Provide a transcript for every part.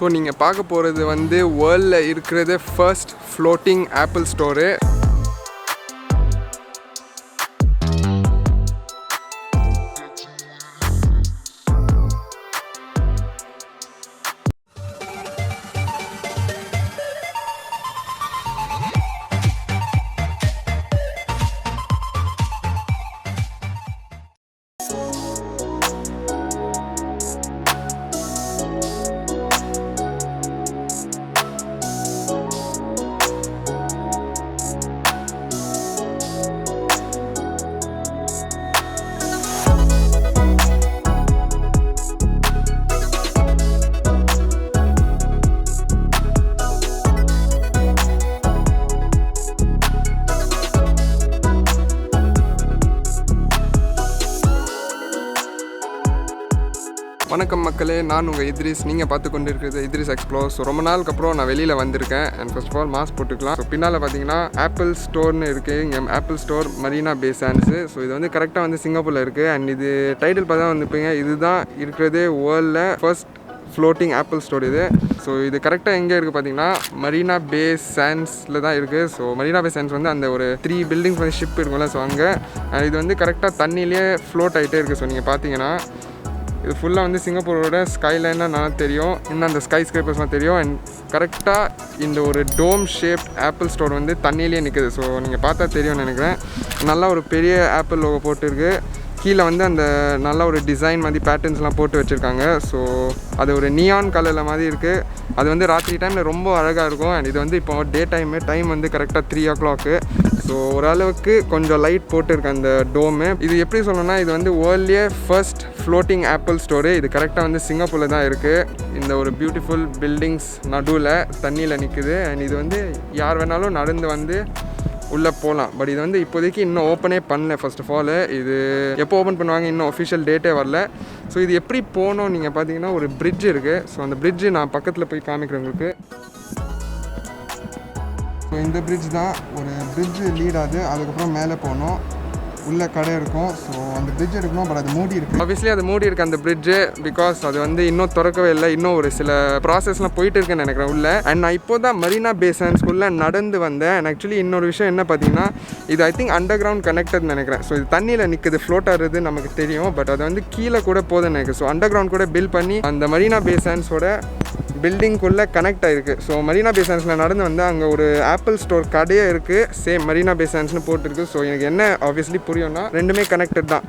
So நீங்கள் பார்க்க போகிறது வந்து வேர்ல்டில் இருக்கிறது ஃபர்ஸ்ட் ஃப்ளோட்டிங் ஆப்பிள் ஸ்டோரு. வணக்கம் மக்களே, நான் உங்கள் இத்ரிஸ். நீங்கள் பார்த்து கொண்டு இருக்கிறது இத்ரிஸ் எக்ஸ்ப்ளோர். ஸோ ரொம்ப நாளுக்கு அப்புறம் நான் வெளியில் வந்திருக்கேன். And first of all mask போட்டுக்கலாம். ஸோ பின்னால் பார்த்தீங்கன்னா ஆப்பிள் ஸ்டோர்னு இருக்குது. இங்கே Apple Store Marina Bay Sands. So இது வந்து கரெக்டாக வந்து சிங்கப்பூரில் இருக்குது. அண்ட் இது டைட்டில் பார்த்தா வந்துப்பீங்க, இதுதான் இருக்கிறதே வேர்ல்டில் ஃபர்ஸ்ட் ஃப்ளோட்டிங் ஆப்பிள் ஸ்டோர் இது. ஸோ இது கரெக்டாக எங்கே இருக்குது பார்த்தீங்கன்னா மரீனா பே சாண்ட்ஸில் தான் இருக்குது. ஸோ மரீனா பே சாண்ட்ஸ் வந்து அந்த ஒரு 3 பில்டிங்ஸ் வந்து ஷிப் இருக்கும்ல, ஸோ அங்கே இது வந்து கரெக்டாக தண்ணியிலே ஃப்ளோட் ஆகிட்டே இருக்குது. ஸோ நீங்கள் பார்த்தீங்கன்னா இது ஃபுல்லாக வந்து சிங்கப்பூரோட ஸ்கைலைனாக நல்லா தெரியும், இன்னும் அந்த ஸ்கை ஸ்கிரேப்பர்ஸ்லாம் தெரியும். அண்ட் கரெக்டாக இந்த ஒரு டோம் ஷேப் ஆப்பிள் ஸ்டோர் வந்து தண்ணியிலே நிற்குது. ஸோ நீங்கள் பார்த்தா தெரியும்னு நினைக்கிறேன். நல்லா ஒரு பெரிய ஆப்பிள் லோகோ போட்டுருக்கு. கீழே வந்து அந்த நல்ல ஒரு டிசைன் மாதிரி பேட்டர்ன்ஸ்லாம் போட்டு வச்சுருக்காங்க. ஸோ அது ஒரு நியான் கலரில் மாதிரி இருக்குது. அது வந்து ராத்திரி டைமில் ரொம்ப அழகாக இருக்கும். அண்ட் இது வந்து இப்போ டே டைம் வந்து கரெக்டாக 3 o'clock. ஸோ ஓரளவுக்கு கொஞ்சம் லைட் போட்டுருக்கு அந்த டோமு. இது எப்படி சொல்லணும்னா, இது வந்து வேர்ல்ட்லேயே ஃபர்ஸ்ட் ஃப்ளோட்டிங் ஆப்பிள் ஸ்டோரு. இது கரெக்டாக வந்து சிங்கப்பூரில் தான் இருக்குது. இந்த ஒரு பியூட்டிஃபுல் பில்டிங்ஸ் நடுவில் தண்ணியில் நிற்குது. அண்ட் இது வந்து யார் வேணாலும் நடந்து வந்து உள்ளே போகலாம். பட் இது வந்து இப்போதைக்கு இன்னும் ஓப்பனே பண்ணல. ஃபர்ஸ்ட் ஆஃப் ஆல் இது எப்போ ஓப்பன் பண்ணுவாங்க, இன்னும் ஒஃபிஷியல் டேட்டே வரல. ஸோ இது எப்படி போகணும் நீங்கள் பார்த்தீங்கன்னா, ஒரு பிரிட்ஜ் இருக்குது. ஸோ அந்த பிரிட்ஜு நான் பக்கத்தில் போய் காமிக்கிறேன் உங்களுக்கு. ஸோ இந்த பிரிட்ஜ் தான் ஒரு பிரிட்ஜு லீடாது. அதுக்கப்புறம் மேலே போகணும், உள்ள கடை இருக்கும். ஸோ அந்த பிரிட்ஜ் இருக்கணும், பட் அது மூடி இருக்குது. ஆப்வியஸ்லி அது மூடி இருக்குது அந்த பிரிட்ஜு, பிகாஸ் அது வந்து இன்னும் திறக்கவே இல்லை. இன்னும் ஒரு சில ப்ராசஸ்லாம் போயிட்டு இருக்குன்னு நினைக்கிறேன் உள்ள. அண்ட் நான் இப்போ தான் மரீனா பே சாண்ட்ஸ்குள்ளே நடந்து வந்தேன். அண்ட் ஆக்சுவலி இன்னொரு விஷயம் என்ன பார்த்தீங்கன்னா, இது ஐ திங்க் அண்டர் கிரவுண்ட் கனெக்டட்னு நினைக்கிறேன். ஸோ இது தண்ணியில் நிற்குது, ஃப்ளோட் ஆகுது நமக்கு தெரியும், பட் அது வந்து கீழே கூட போதுன்னு நினைக்கிறேன். ஸோ அண்டர் கிரவுண்ட் கூட பில்ட் பண்ணி அந்த மரீனா பே சாண்ட்ஸோட பில்டிங்குள்ளே கனெக்ட் ஆகிருக்கு. ஸோ மரீனா பே சாண்ட்ஸில் நடந்து வந்து அங்கே ஒரு ஆப்பிள் ஸ்டோர் கடையே இருக்குது, சேம் மரீனா பே சாண்ட்ஸ்னு போட்டிருக்கு. ஸோ எனக்கு என்ன ஆப்வியஸ்லி புரியும்னா, ரெண்டுமே கனெக்டட் தான்.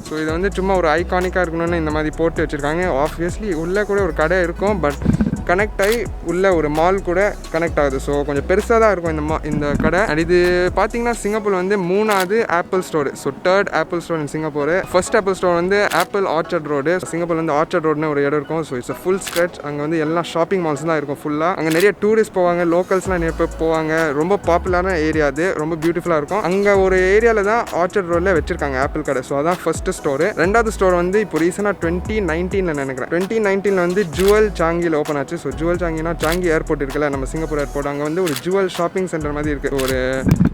ஸோ இது வந்து சும்மா ஒரு ஐகானிக்காக இருக்கணும்னு இந்த மாதிரி போட்டு வச்சுருக்காங்க. ஆப்வியஸ்லி உள்ளே கூட ஒரு கடை இருக்கும், பட் கனெக்ட் ஆகி உள்ள ஒரு மால் கூட கனெக்ட் ஆகுது. ஸோ கொஞ்சம் பெருசாக தான் இருக்கும் இந்த கடை. அண்ட் இது பார்த்தீங்கன்னா சிங்கப்பூர் வந்து 3வது apple store. So 3rd apple store in Singapore. First apple store வந்து ஆப்பிள் ஆர்ச்சர்ட் ரோடு. சிங்கப்பூர்ல வந்து ஆர்ச்சர்ட் ரோடுன்னு ஒரு இடம் இருக்கும். So it's full stretch. அங்கே வந்து எல்லா ஷாப்பிங் மால்ஸ் தான் இருக்கும் ஃபுல்லாக. அங்கே நிறைய டூரிஸ்ட் போவாங்க, லோக்கல்ஸ்லாம் நிறைய பேர் போவாங்க. ரொம்ப பாப்புலரான ஏரியா அது, ரொம்ப பியூட்டிஃபுல்லாக இருக்கும். அங்கே ஒரு ஏரியாவில் தான் ஆர்ச்சர்ட் ரோடில் வச்சிருக்காங்க ஆப்பிள் கடை. ஸோ அதான் ஃபர்ஸ்ட் ஸ்டோர். 2வது ஸ்டோர் வந்து இப்போ ரீசெண்டாக 2019 நினைக்கிறேன். 2019 வந்து ஜுவல் சாங்கியில் ஓப்பன் ஆச்சு. ஸோ ஜுவல் சாங்கினா சாங்கி ஏர்போர்ட் இருக்குல்ல, நம்ம சிங்கப்பூர் ஏர்போர்ட், அங்கே வந்து ஒரு ஜுவல் ஷாப்பிங் சென்டர் மாதிரி இருக்குது. ஒரு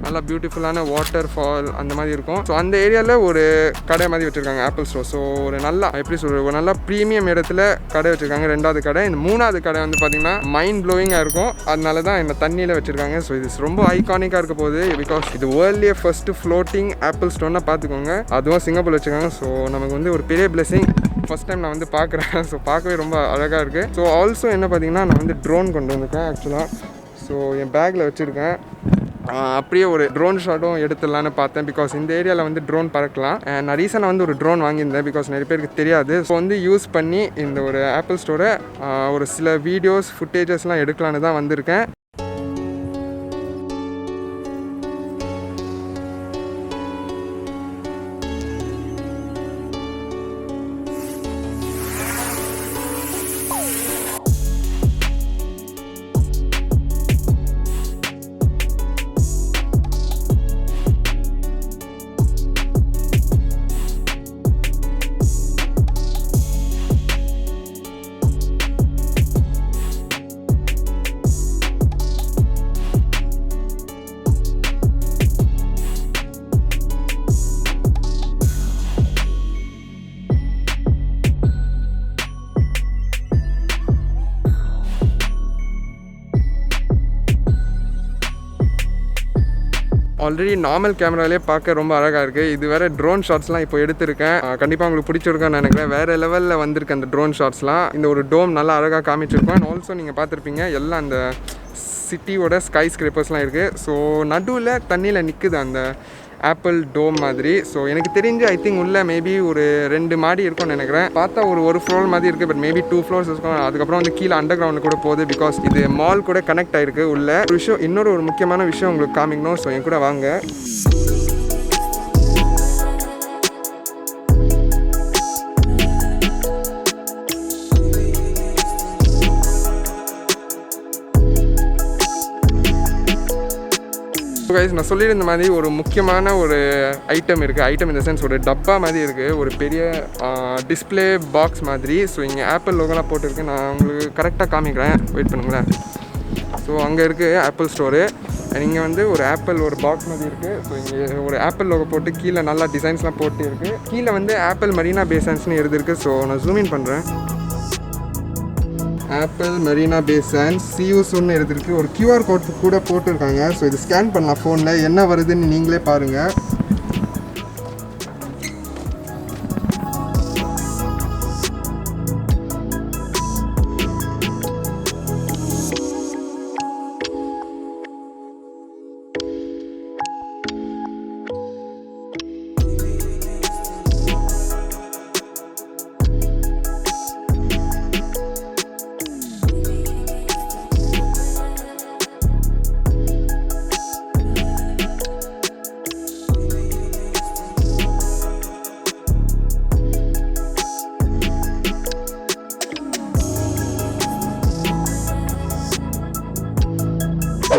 நல்லா பியூட்டிஃபுல்லான வாட்டர் ஃபால் அந்த மாதிரி இருக்கும். ஸோ அந்த ஏரியாவில் ஒரு கடை மாதிரி வச்சுருக்காங்க ஆப்பிள் ஸ்டோர். ஸோ ஒரு நல்லா எப்படி சொல்கிறது, ஒரு நல்லா ப்ரீமியம் இடத்துல கடை வச்சுருக்காங்க 2வது கடை. இந்த 3வது கடை வந்து பார்த்திங்கன்னா மைண்ட் ப்ளோயிங்காக இருக்கும். அதனால தான் இந்த தண்ணியில் வச்சுருக்காங்க. ஸோ இது ரொம்ப ஐகானிக்காக இருக்க போகுது, பிகாஸ் இது வேர்ல்ட்லேயே ஃபர்ஸ்ட்டு ஃப்ளோட்டிங் ஆப்பிள் ஸ்டோர்னா பார்த்துக்கோங்க. அதுவும் சிங்கப்பூர் வச்சுருக்காங்க. ஸோ நமக்கு வந்து ஒரு பெரிய பிளெஸிங். ஃபஸ்ட் டைம் நான் வந்து பார்க்குறேன். ஸோ பார்க்கவே ரொம்ப அழகாக இருக்குது. ஸோ ஆல்சோ என்ன பார்த்தீங்கன்னா, நான் வந்து ட்ரோன் கொண்டு வந்திருக்கேன் ஆக்சுவலாக. ஸோ என் பேக்கில் வச்சுருக்கேன். அப்படியே ஒரு ட்ரோன் ஷாட்டும் எடுத்துடலான்னு பார்த்தேன், பிகாஸ் இந்த ஏரியாவில் வந்து ட்ரோன் பறக்கலாம். நான் ரீசெண்டாக வந்து ஒரு ட்ரோன் வாங்கியிருந்தேன், பிகாஸ் நிறைய பேருக்கு தெரியாது. ஸோ வந்து யூஸ் பண்ணி இந்த ஒரு ஆப்பிள் ஸ்டோரை ஒரு சில வீடியோஸ் ஃபுட்டேஜஸ்லாம் எடுக்கலான்னு தான் வந்திருக்கேன். ஆல்ரெடி நார்மல் கேமராலே பார்க்க ரொம்ப அழகாக இருக்குது. இது வேறு ட்ரோன் ஷாட்ஸ்லாம் இப்போ எடுத்திருக்கேன். கண்டிப்பாக உங்களுக்கு பிடிச்சிருக்குன்னு நினைக்கிறேன். வேறு லெவலில் வந்திருக்கு அந்த ட்ரோன் ஷாட்ஸ்லாம். இந்த ஒரு டோம் நல்லா அழகாக காமிச்சிருக்கோம். அண்ட் ஆல்சோ நீங்கள் பார்த்துருப்பீங்க எல்லாம் அந்த சிட்டியோட ஸ்கை ஸ்கிரேப்பர்ஸ்லாம் இருக்குது. ஸோ நடுவில் தண்ணியில் நிற்குது அந்த ஆப்பிள் டோம் மாதிரி. ஸோ எனக்கு தெரிஞ்சு ஐ திங்க் உள்ள மேபி ஒரு 2 மாடி இருக்கும்னு நினைக்கிறேன். பார்த்தா ஒரு ஃப்ளோர் மாதிரி இருக்குது, பட் மேபி 2 ஃப்ளோர்ஸ் இருக்கும். அதுக்கப்புறம் வந்து கீழே அண்டர் கிரவுண்டு கூட போகுது, பிகாஸ் இது மால் கூட கனெக்ட் ஆகிருக்கு உள்ள. ஒரு விஷயம், இன்னொரு முக்கியமான விஷயம் உங்களுக்கு காமிக்கணும். ஸோ என் கூட வாங்க. நான் சொல்லியிருந்த மாதிரி ஒரு முக்கியமான ஒரு ஐட்டம் இருக்குது. ஐட்டம் இந்த சென்ஸ் ஒரு டப்பா மாதிரி இருக்குது, ஒரு பெரிய டிஸ்பிளே பாக்ஸ் மாதிரி. ஸோ இங்கே ஆப்பிள் லோகோலாம் போட்டிருக்கு. நான் உங்களுக்கு கரெக்டாக காமிக்கிறேன், வெயிட் பண்ணுங்களேன். ஸோ அங்கே இருக்குது ஆப்பிள் ஸ்டோரு. இங்கே வந்து ஒரு ஆப்பிள் ஒரு பாக்ஸ் மாதிரி இருக்குது. ஸோ இங்கே ஒரு ஆப்பிள் லோகோ போட்டு கீழே நல்லா டிசைன்ஸ்லாம் போட்டு இருக்குது. கீழே வந்து ஆப்பிள் மரீனா பே சாண்ட்ஸ்னு எழுதிருக்கு. ஸோ நான் ஜூம் இன் பண்ணுறேன். ஆப்பிள் மரீனா பே சாண்ட்ஸ் சியூஸ்ன்னு எடுத்துருக்கு. ஒரு QR கோட் கூட போட்டிருக்காங்க. ஸோ இது ஸ்கேன் பண்ணலாம் ஃபோனில், என்ன வருதுன்னு நீங்களே பாருங்கள்.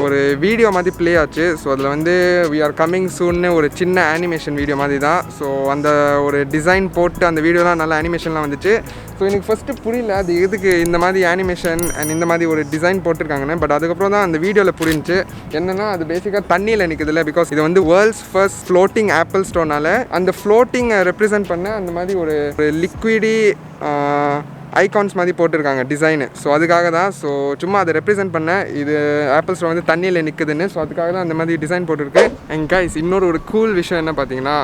ஒரு வீடியோ மாதிரி ப்ளே ஆச்சு. ஸோ அதில் வந்து வி ஆர் கம்மிங் சூன்னு ஒரு சின்ன அனிமேஷன் வீடியோ மாதிரி தான். ஸோ அந்த ஒரு டிசைன் போட்டு அந்த வீடியோலாம் நல்ல அனிமேஷன்லாம் வந்துச்சு. ஸோ எனக்கு ஃபஸ்ட்டு புரியல அது எதுக்கு இந்த மாதிரி அனிமேஷன் அண்ட் இந்த மாதிரி ஒரு டிசைன் போட்டிருக்காங்கன்னு. பட் அதுக்கப்புறம் தான் அந்த வீடியோவில் புரிஞ்சு என்னென்னா அது பேசிக்காக தண்ணியில் நிற்குதுல்ல. பிகாஸ் இது வந்து வேர்ல்ட்ஸ் ஃபர்ஸ்ட் ஃப்ளோட்டிங் ஆப்பிள் ஸ்டோர்னால அந்த ஃப்ளோட்டிங்கை ரெப்ரசென்ட் பண்ண அந்த மாதிரி ஒரு லிக்விடி ஐகான்ஸ் மாதிரி போட்டிருக்காங்க டிசைனு. ஸோ அதுக்காக தான். ஸோ சும்மா அதை ரெப்ரசென்ட் பண்ண இது ஆப்பிள் ஸ்டோர் வந்து தண்ணியில் நிற்குதுன்னு. ஸோ அதுக்காக தான் அந்த மாதிரி டிசைன் போட்டிருக்கு. அண்ட் கைஸ் இன்னொரு கூல் விஷயம் என்ன பார்த்தீங்கன்னா,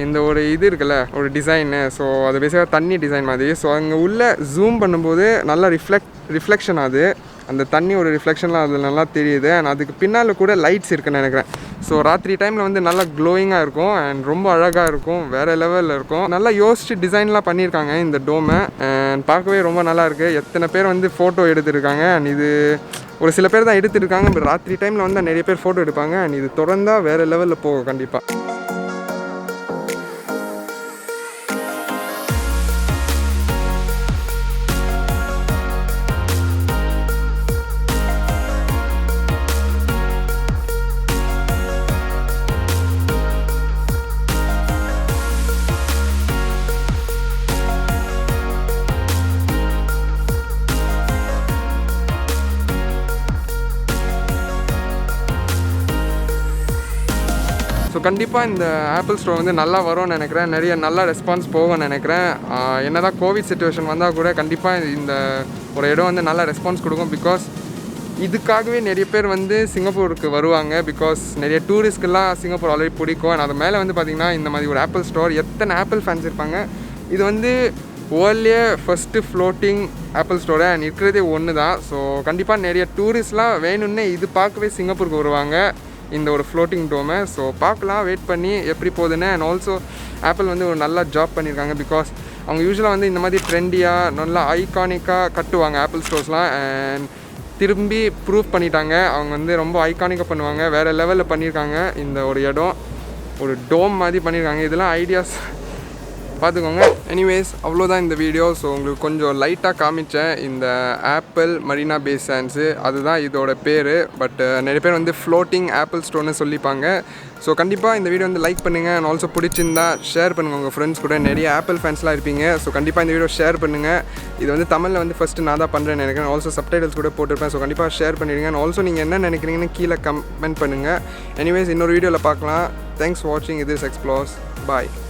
இந்த ஒரு இது இருக்குல்ல ஒரு டிசைனு. ஸோ அது பேசிக்காக தண்ணி டிசைன் மாதிரி. ஸோ அங்கே உள்ளே ஜூம் பண்ணும்போது நல்லா ரிஃப்ளெக்ஷன் ஆகுது. அந்த தண்ணி ஒரு ரிஃப்ளெக்ஷன்லாம் அதில் நல்லா தெரியுது. அண்ட் அதுக்கு பின்னால் கூட லைட்ஸ் இருக்குன்னு நினைக்கிறேன். ஸோ ராத்திரி டைமில் வந்து நல்லா க்ளோயிங்காக இருக்கும் அண்ட் ரொம்ப அழகாக இருக்கும், வேறு லெவலில் இருக்கும். நல்லா யோசிச்சு டிசைன்லாம் பண்ணியிருக்காங்க இந்த டோமை. அண்ட் பார்க்கவே ரொம்ப நல்லா இருக்குது. எத்தனை பேர் வந்து ஃபோட்டோ எடுத்துருக்காங்க. அண்ட் இது ஒரு சில பேர் தான் எடுத்துருக்காங்க. பட் ராத்திரி டைமில் வந்து நிறைய பேர் ஃபோட்டோ எடுப்பாங்க. அண்ட் இது தொடர்ந்தால் வேறு லெவலில் போகும் கண்டிப்பாக. ஸோ கண்டிப்பாக இந்த ஆப்பிள் ஸ்டோர் வந்து நல்லா வரும்னு நினைக்கிறேன். நிறைய நல்லா ரெஸ்பான்ஸ் போகும்னு நினைக்கிறேன். என்ன தான் கோவிட் சிச்சுவேஷன் வந்தால் கூட கண்டிப்பாக இந்த ஒரு இடம் வந்து நல்லா ரெஸ்பான்ஸ் கொடுக்கும். பிகாஸ் இதுக்காகவே நிறைய பேர் வந்து சிங்கப்பூருக்கு வருவாங்க. பிகாஸ் நிறைய டூரிஸ்ட்கெல்லாம் சிங்கப்பூர் ஆல்ரெடி பிடிக்கும். அது மேலே வந்து பார்த்திங்கன்னா இந்த மாதிரி ஒரு ஆப்பிள் ஸ்டோர் எத்தனை ஆப்பிள் ஃபேன்ஸ் இருப்பாங்க. இது வந்து வேர்ல்ட்லேயே ஃபஸ்ட்டு ஃப்ளோட்டிங் ஆப்பிள் ஸ்டோரை அண்ட் இருக்கிறதே ஒன்று தான். ஸோ கண்டிப்பாக நிறைய டூரிஸ்ட்லாம் வேணும்னே இது பார்க்கவே சிங்கப்பூருக்கு வருவாங்க, இந்த ஒரு ஃப்ளோட்டிங் டோமை. ஸோ பார்க்கலாம், வெயிட் பண்ணி எப்படி போகுதுன்னு. அண்ட் ஆல்சோ ஆப்பிள் வந்து ஒரு நல்ல ஜாப் பண்ணியிருக்காங்க. பிகாஸ் அவங்க யூஸ்வலாக வந்து இந்த மாதிரி ட்ரெண்டியாக நல்லா ஐகானிக்காக கட்டுவாங்க ஆப்பிள் ஸ்டோர்ஸ்லாம். அண்ட் திரும்பி ப்ரூவ் பண்ணிட்டாங்க. அவங்க வந்து ரொம்ப ஐகானிக்காக பண்ணுவாங்க, வேறு லெவலில் பண்ணியிருக்காங்க. இந்த ஒரு இடம் ஒரு டோம் மாதிரி பண்ணியிருக்காங்க. இதெல்லாம் ஐடியாஸ் பார்த்துக்கோங்க. எனிவேஸ் அவ்வளோதான் இந்த வீடியோ. ஸோ உங்களுக்கு கொஞ்சம் லைட்டாக காமிச்சேன் இந்த ஆப்பிள் மரீனா பே சாண்ட்ஸு, அதுதான் இதோட பேர். பட் நிறைய பேர் வந்து ஃப்ளோட்டிங் ஆப்பிள் ஸ்டோர்னு சொல்லிப்பாங்க. ஸோ கண்டிப்பாக இந்த வீடியோ வந்து லைக் பண்ணுங்கள். அண்ட் ஆல்சோ பிடிச்சிருந்தா ஷேர் பண்ணுங்கள் உங்கள் ஃப்ரெண்ட்ஸ் கூட. நிறைய ஆப்பிள் ஃபேன்ஸ்லாம் இருப்பீங்க. ஸோ கண்டிப்பாக இந்த வீடியோ ஷேர் பண்ணுங்கள். இது வந்து தமிழில் வந்து ஃபஸ்ட்டு நான் தான் பண்ணுறேன்னு நினைக்கிறேன். ஆல்சோ சப்டைட்டில்ஸ் கூட போட்டிருப்பேன். ஸோ கண்டிப்பாக ஷேர் பண்ணிடுங்க. அண்ட் ஆல்சோ நீங்கள் என்ன நினைக்கிறீங்கன்னு கீழே கமெண்ட் பண்ணுங்கள். எனிவேஸ் இன்னொரு வீடியோவில் பார்க்கலாம். தேங்க்ஸ் ஃபார் வாட்சிங். Idris Explores. Bye.